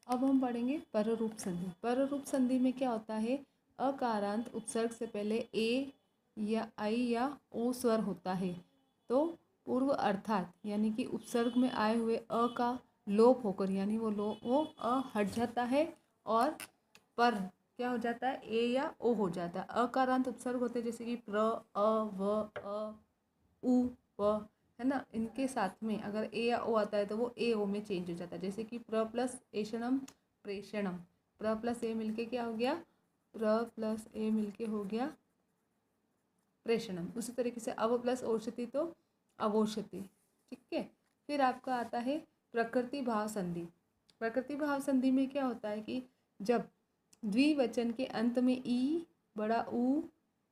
अब हम पढ़ेंगे पररूप संधि। पररूप संधि में क्या होता है, अकारांत उपसर्ग से पहले ए या आई या ओ स्वर होता है, तो पूर्व अर्थात यानी कि उपसर्ग में आए हुए अ का लोप होकर यानी वो अ हट जाता है और पर क्या हो जाता है, ए या ओ हो जाता है। अकारांत उपसर्ग होते हैं जैसे कि प्र, अ, व, अ, उ, व, है ना, इनके साथ में अगर ए या ओ आता है तो वो ए ओ में चेंज हो जाता है। जैसे कि प्र प्लस एषणम प्रेषणम, प्र प्लस ए मिलके क्या हो गया, प्र प्लस ए मिलके हो गया प्रेषणम। उसी तरीके से अव प्लस औषधि तो अवोषति। ठीक है, फिर आपका आता है प्रकृति भाव संधि। प्रकृति भाव संधि में क्या होता है कि जब द्विवचन के अंत में ई, बड़ा ऊ,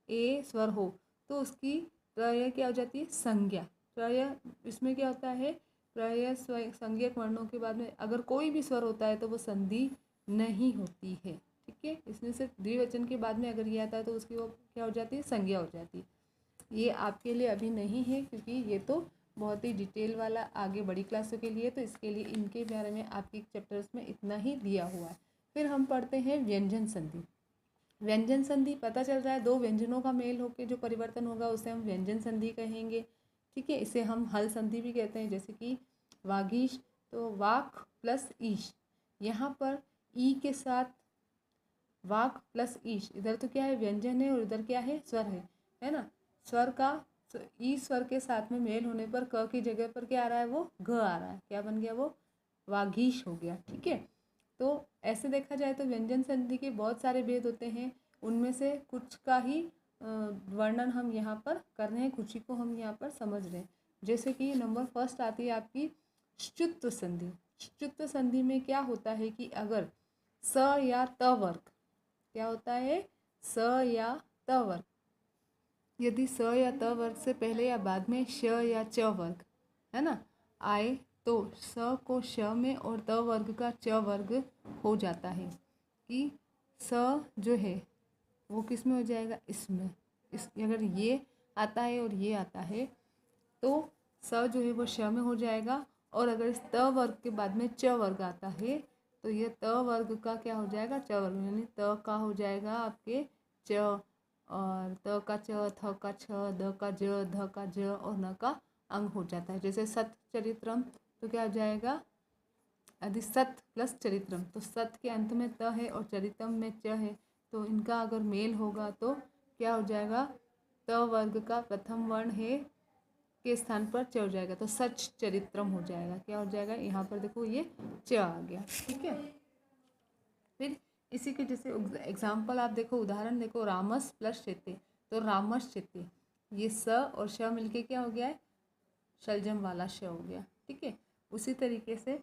ए स्वर हो तो उसकी प्रत्यय क्या हो जाती है, संज्ञा। प्रत्यय इसमें क्या होता है, प्रत्यय संज्ञक वर्णों के बाद में अगर कोई भी स्वर होता है तो वो संधि नहीं होती है। ठीक है, इसमें से द्विवचन के बाद में अगर ये आता है तो उसकी वो क्या हो जाती है, संज्ञा हो जाती है। ये आपके लिए अभी नहीं है क्योंकि ये तो बहुत ही डिटेल वाला आगे बड़ी क्लासों के लिए, तो इसके लिए इनके बारे में आपके चैप्टर्स में इतना ही दिया हुआ है। फिर हम पढ़ते हैं व्यंजन संधि। व्यंजन संधि पता चल रहा है, दो व्यंजनों का मेल होकर जो परिवर्तन होगा उसे हम व्यंजन संधि कहेंगे। ठीक है, इसे हम हल संधि भी कहते हैं। जैसे कि वागीश तो वाक प्लस ईश, यहाँ पर ई के साथ वाक प्लस ईश, इधर तो क्या है व्यंजन है और इधर क्या है स्वर है ना। स्वर का ई स्वर के साथ में मेल होने पर क की जगह पर क्या आ रहा है, वो घ आ रहा है, क्या बन गया, वो वागीश हो गया। ठीक है, तो ऐसे देखा जाए तो व्यंजन संधि के बहुत सारे भेद होते हैं, उनमें से कुछ का ही वर्णन हम यहाँ पर कर रहे हैं, कुछ ही को हम यहाँ पर समझ रहे हैं। जैसे कि नंबर फर्स्ट आती है आपकी श्चुत्व संधि। श्चुत्व संधि में क्या होता है कि अगर स या त वर्ग, क्या होता है, स या त वर्ग, यदि स या त वर्ग से पहले या बाद में श या च वर्ग है ना आए तो स को श में और त वर्ग का च वर्ग हो जाता है कि स जो है वो किस में हो जाएगा, इसमें। इस अगर ये आता है और ये आता है तो स जो है वो श में हो जाएगा, और अगर इस त वर्ग के बाद में च वर्ग आता है तो ये त वर्ग का क्या हो जाएगा, च वर्ग, यानी त का हो जाएगा आपके च, और त का च, थ का छ, द का ज, ध का ज और न का अंग हो जाता है। जैसे सत चरित्रम तो क्या हो जाएगा, यदि सत प्लस चरित्रम तो सत के अंत में त है और चरित्रम में च है, तो इनका अगर मेल होगा तो क्या हो जाएगा, त वर्ग का प्रथम वर्ण है के स्थान पर च हो जाएगा तो सच चरित्रम हो जाएगा। क्या हो जाएगा, यहाँ पर देखो ये च आ गया। ठीक है, फिर इसी के जैसे एग्जाम्पल आप देखो, उदाहरण देखो, रामस प्लस शेते तो रामस शेते, ये स और श मिलके क्या हो गया है, शलजम वाला श हो गया। ठीक है, उसी तरीके से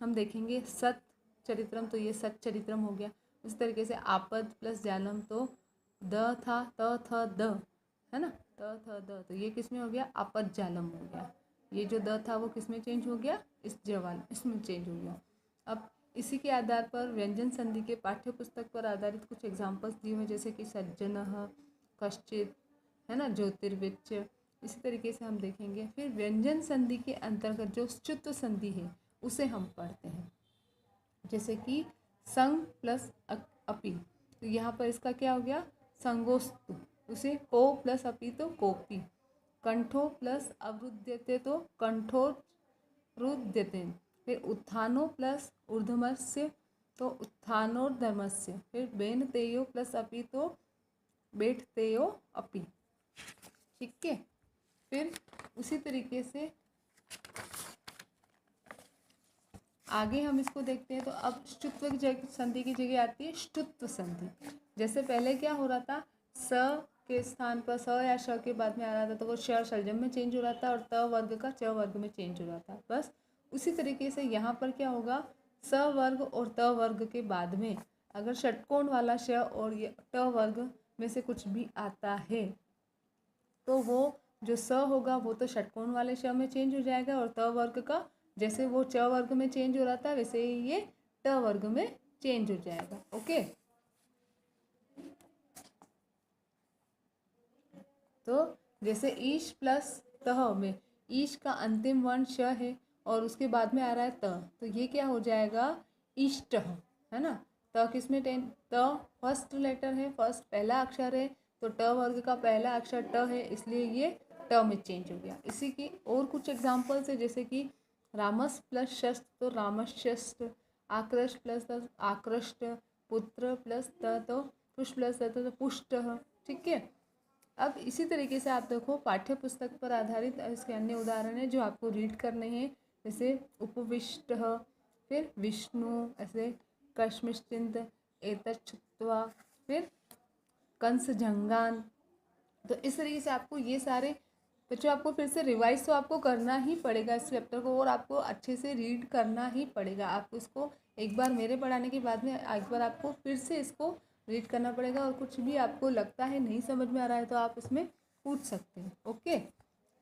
हम देखेंगे सत चरित्रम तो ये सत चरित्रम हो गया। उसी तरीके से आपद प्लस जालम तो द था त थ द है ना, त थ द तो ये किस में हो गया, आपद जालम हो गया। ये जो द था वो किस में चेंज हो गया, इस जवाल इसमें चेंज हो गया। अब इसी के आधार पर व्यंजन संधि के पाठ्य पुस्तक पर आधारित कुछ एग्जाम्पल्स दिए हुए, जैसे कि सज्जनः, कश्चित, है ना, ज्योतिर्विच। इसी तरीके से हम देखेंगे। फिर व्यंजन संधि के अंतर्गत जो श्चुत्व संधि है उसे हम पढ़ते हैं। जैसे कि संग प्लस अपि, तो यहाँ पर इसका क्या हो गया, संगोस्तु, उसे को प्लस अपि तो कोपी, कंठो प्लस अवरुध्यते तो कंठोरुध्यते, फिर उत्थानो प्लस ऊर्ध्वमस्य तो उत्थानोर्ध्वमस्य, फिर बेनतेयो प्लस अपि तो बैठतेयो अपि। ठीक है, फिर उसी तरीके से आगे हम इसको देखते हैं। तो अब श्चुत्व की जगह संधि की जगह आती है श्चुत्व संधि। जैसे पहले क्या हो रहा था, स के स्थान पर स या श के बाद में आ रहा था तो वो श शलजम में चेंज हो रहा था और त वर्ग का च वर्ग में चेंज हो रहा था। बस उसी तरीके से यहाँ पर क्या होगा, स वर्ग और त वर्ग के बाद में अगर षटकोण वाला श और ये ट वर्ग में से कुछ भी आता है तो वो जो स होगा वो तो षटकोण वाले श में चेंज हो जाएगा, और त वर्ग का जैसे वो च वर्ग में चेंज हो रहा था वैसे ही ये ट वर्ग में चेंज हो जाएगा। ओके, तो जैसे ईश प्लस तह में ईश का अंतिम वर्ण श है और उसके बाद में आ रहा है त, तो ये क्या हो जाएगा, इष्ट है ना। त किस में त फर्स्ट लेटर है, फर्स्ट पहला अक्षर है, तो ट वर्ग का पहला अक्षर ट है, इसलिए ये ट में चेंज हो गया। इसी की और कुछ एग्जाम्पल्स है, जैसे कि रामस प्लस शस्त तो रामशस्त, आकृष्ट प्लस आकृष्ट, पुत्र प्लस त तो पुष्ट प्लस त तो पुष्ट। ठीक है। अब इसी तरीके से आप देखो पाठ्य पुस्तक पर आधारित इसके अन्य उदाहरण है जो आपको रीड करने हैं, जैसे उपविष्ट, फिर विष्णु, ऐसे कश्मिश्चिंत, एतच्छुत्वा, फिर कंस झंगान। तो इस तरीके से आपको ये सारे बच्चों आपको फिर से रिवाइज तो आपको करना ही पड़ेगा इस चैप्टर को, और आपको अच्छे से रीड करना ही पड़ेगा। आपको इसको एक बार मेरे पढ़ाने के बाद में एक बार आपको फिर से इसको रीड करना पड़ेगा, और कुछ भी आपको लगता है नहीं समझ में आ रहा है तो आप इसमें पूछ सकते हैं। ओके,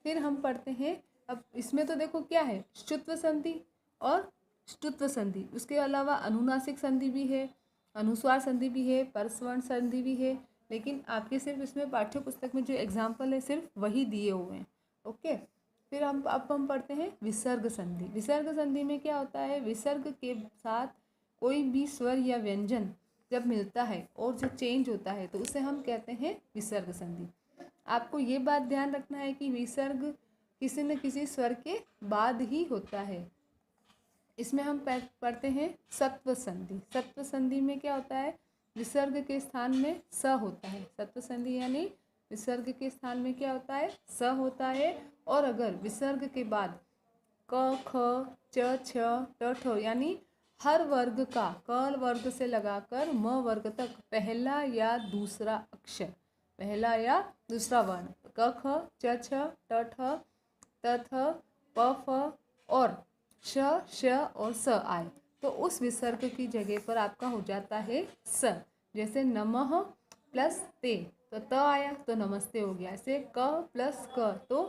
फिर हम पढ़ते हैं। अब इसमें तो देखो क्या है, श्चुत्व संधि और ष्टुत्व संधि, उसके अलावा अनुनासिक संधि भी है, अनुस्वार संधि भी है, परस्वर्ण संधि भी है, लेकिन आपके सिर्फ इसमें पाठ्य पुस्तक में जो एग्जाम्पल है सिर्फ वही दिए हुए हैं। ओके, फिर हम पढ़ते हैं विसर्ग संधि। विसर्ग संधि में क्या होता है, विसर्ग के साथ कोई भी स्वर या व्यंजन जब मिलता है और जो चेंज होता है तो उसे हम कहते हैं विसर्ग संधि। आपको ये बात ध्यान रखना है कि विसर्ग किसी न किसी स्वर के बाद ही होता है। इसमें हम पढ़ते हैं सत्व संधि। सत्व संधि में क्या होता है, विसर्ग के स्थान में स होता है। सत्व संधि यानी विसर्ग के स्थान में क्या होता है, स होता है। और अगर विसर्ग के बाद क ख च छ ट ठ यानी हर वर्ग का क वर्ग से लगाकर म वर्ग तक पहला या दूसरा अक्षर, पहला या दूसरा वर्ण क ख च छ ट ठ त थ प फ और श श और स आए तो उस विसर्ग की जगह पर आपका हो जाता है स। जैसे नमः प्लस ते तो त आया तो नमस्ते हो गया। ऐसे क प्लस क तो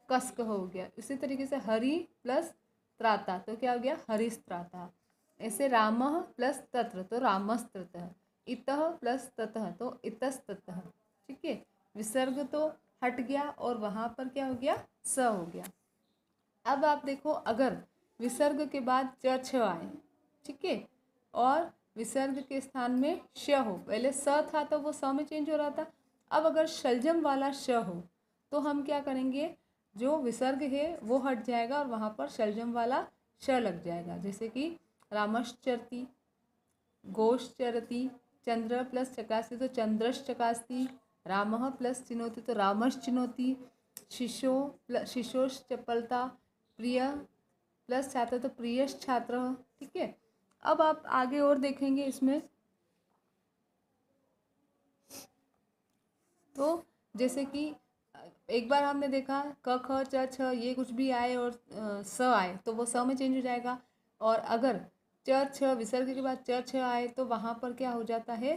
कस्क हो गया। इसी तरीके से हरि प्लस त्राता तो क्या हो गया, हरिस्त्राता। ऐसे रामः प्लस तत्र तो रामस्त्रतः, इतः प्लस ततः तो इतस्ततः। ठीक है, विसर्ग तो हट गया और वहाँ पर क्या हो गया, स हो गया। अब आप देखो, अगर विसर्ग के बाद च छ आए, ठीक है, और विसर्ग के स्थान में श हो, पहले स था तो वो स में चेंज हो रहा था, अब अगर शलजम वाला श हो तो हम क्या करेंगे, जो विसर्ग है वो हट जाएगा और वहाँ पर शलजम वाला श लग जाएगा। जैसे कि रामश्चरती, गोश्चरती, चंद्र प्लस चकास्ती तो चंद्रश चकास्ती, रामः प्लस चिनोती तो रामश चिनोती, शिशो प्लस शिशोश चपलता, प्रिय प्लस छात्र तो प्रियश छात्र। ठीक है, अब आप आगे और देखेंगे इसमें, तो जैसे कि एक बार हमने देखा क ख च छ ये कुछ भी आए और स आए तो वो स में चेंज हो जाएगा, और अगर च छ विसर्ग के बाद च छ आए तो वहाँ पर क्या हो जाता है,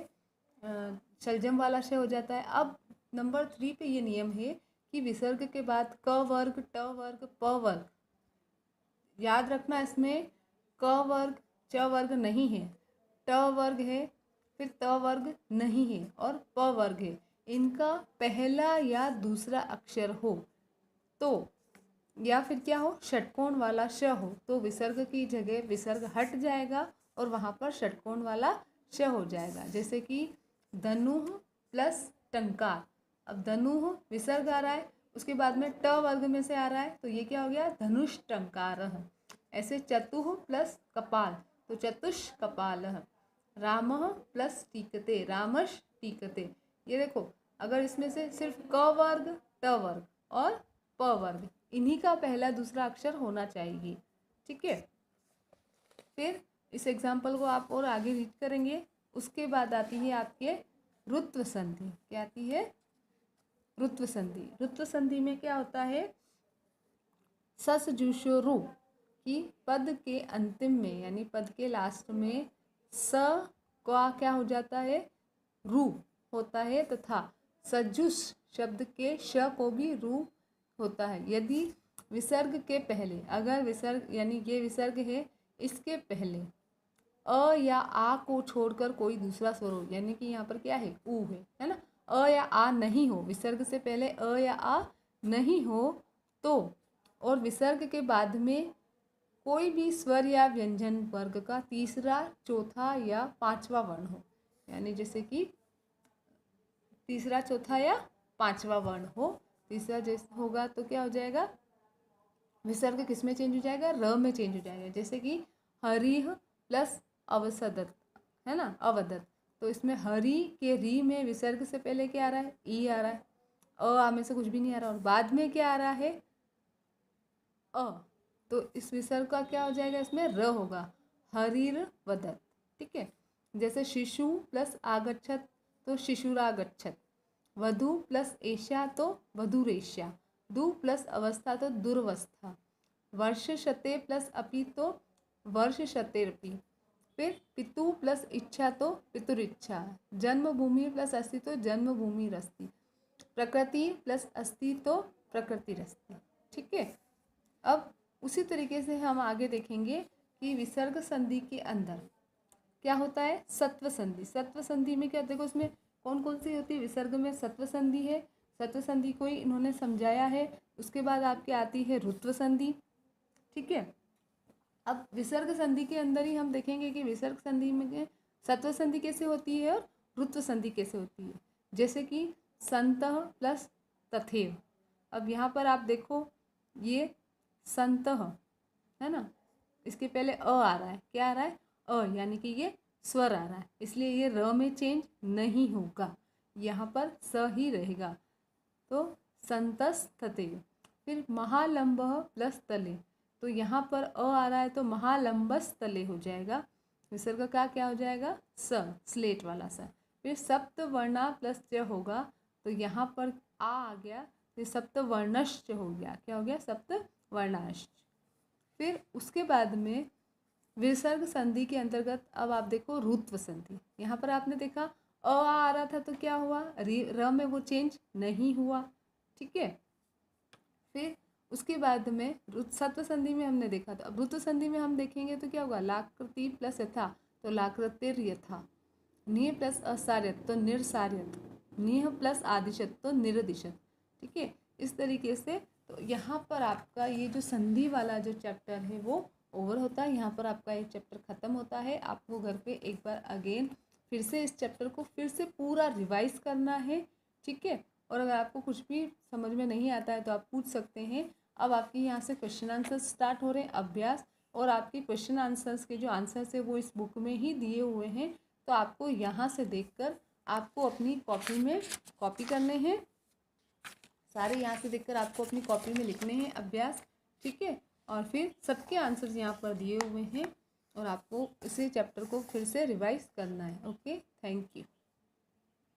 शलजम वाला श हो जाता है। अब नंबर 3 पे ये नियम है कि विसर्ग के बाद क वर्ग, ट वर्ग, प वर्ग, याद रखना इसमें क वर्ग च वर्ग नहीं है, ट वर्ग है, फिर त वर्ग नहीं है और प वर्ग है, इनका पहला या दूसरा अक्षर हो तो, या फिर क्या हो, षटकोण वाला श हो तो विसर्ग की जगह विसर्ग हट जाएगा और वहाँ पर षटकोण वाला श हो जाएगा। जैसे कि धनुः प्लस टंकार, अब धनुः विसर्ग आ रहा है, उसके बाद में ट वर्ग में से आ रहा है तो ये क्या हो गया, धनुष टंकारः। ऐसे चतुः प्लस कपाल तो चतुष कपालः, रामः प्लस टीकते रामश टीकते। ये देखो, अगर इसमें से सिर्फ क वर्ग, ट वर्ग और प वर्ग, इन्हीं का पहला दूसरा अक्षर होना चाहिए। ठीक है, फिर इस एग्जाम्पल को आप और आगे रीड करेंगे। उसके बाद आती है आपके रुत्व संधि। क्या आती है, रुत्व संधि। रुत्व संधि में क्या होता है, सस जुशो रु कि पद के अंतिम में यानी पद के लास्ट में स का क्या हो जाता है, रू होता है, तथा सजुष शब्द के श को भी रू होता है। यदि विसर्ग के पहले, अगर विसर्ग यानी ये विसर्ग है, इसके पहले अ या आ को छोड़कर कोई दूसरा स्वर हो, यानी कि यहाँ पर क्या है, ऊ है ना, अ या आ नहीं हो, विसर्ग से पहले अ या आ नहीं हो तो, और विसर्ग के बाद में कोई भी स्वर या व्यंजन वर्ग का तीसरा, चौथा या पांचवा वर्ण हो, यानी जैसे कि तीसरा, चौथा या पांचवा वर्ण हो। तीसरा जैसे होगा तो क्या हो जाएगा, विसर्ग किस में चेंज हो जाएगा, र में चेंज हो जाएगा। जैसे कि हरिह प्लस अवसदत, है ना, अवदत, तो इसमें हरि के री में विसर्ग से पहले क्या आ रहा है, ई आ रहा है, अ में से कुछ भी नहीं आ रहा, और बाद में क्या आ रहा है, अ, तो इस विसर्ग का क्या हो जाएगा, इसमें र होगा, हरिर वदत। ठीक है। जैसे शिशु प्लस आगच्छत तो शिशुरागच्छत, वधु प्लस एष्या तो वधुरेष्या, दु प्लस अवस्था तो दुर्वस्था, वर्ष शते प्लस अपि तो वर्ष शतेरपि, फिर पितु प्लस इच्छा तो पितुरिच्छा, जन्मभूमि प्लस अस्ति तो जन्मभूमिरस्ति, प्रकृति प्लस अस्ति तो प्रकृतिरस्ति। ठीक है। अब उसी तरीके से हम आगे देखेंगे कि विसर्ग संधि के अंदर क्या होता है, सत्व संधि। सत्व संधि में क्या, देखो इसमें कौन कौन सी होती है, विसर्ग में सत्व संधि है, सत्व संधि को ही इन्होंने समझाया है। उसके बाद आपके आती है रुत्व संधि। ठीक है। अब विसर्ग संधि के अंदर ही हम देखेंगे कि विसर्ग संधि में सत्व संधि कैसे होती है और रुत्व संधि कैसे होती है। जैसे कि संतः प्लस तथेव। अब यहाँ पर आप देखो, ये संतः है ना, इसके पहले अ आ रहा है, क्या आ रहा है, अ, यानी कि ये स्वर आ रहा है, इसलिए ये र में चेंज नहीं होगा, यहाँ पर स ही रहेगा, तो संतस्तते। फिर महालंब प्लस तले, तो यहाँ पर अ आ रहा है तो महालंबस तले हो जाएगा, विसर्ग का क्या हो जाएगा, स, स्लेट वाला सा। फिर सप्त वर्णा प्लस च होगा, तो यहाँ पर आ गया, तो सप्त वर्णश्च हो गया, क्या हो गया, सप्त वर्णाश्च। फिर उसके बाद में विसर्ग संधि के अंतर्गत अब आप देखो रुत्व संधि। यहाँ पर आपने देखा अ आ रहा था तो क्या हुआ, र में वो चेंज नहीं हुआ। ठीक है। फिर उसके बाद में सत्व संधि में हमने देखा था। अब रुत्व संधि में हम देखेंगे तो क्या होगा, लाकृति प्लस यथा तो लाकृतिर यथा, निह प्लस असार्यत तो निर्सार्यत, निह प्लस आदिशत तो निर्दिशत। ठीक है। इस तरीके से तो यहाँ पर आपका ये जो संधि वाला जो चैप्टर है वो ओवर होता है। यहाँ पर आपका ये चैप्टर ख़त्म होता है। आपको घर पे एक बार अगेन फिर से इस चैप्टर को फिर से पूरा रिवाइज करना है। ठीक है। और अगर आपको कुछ भी समझ में नहीं आता है तो आप पूछ सकते हैं। अब आपके यहाँ से क्वेश्चन आंसर स्टार्ट हो रहे हैं, अभ्यास, और आपके क्वेश्चन आंसर्स के जो आंसर्स है वो इस बुक में ही दिए हुए हैं, तो आपको यहाँ से देखकर आपको अपनी कॉपी में कॉपी करने हैं सारे, यहाँ से देखकर आपको अपनी कॉपी में लिखने हैं अभ्यास। ठीक है। और फिर सबके आंसर्स यहाँ पर दिए हुए हैं और आपको इसी चैप्टर को फिर से रिवाइज करना है। Okay, thank you.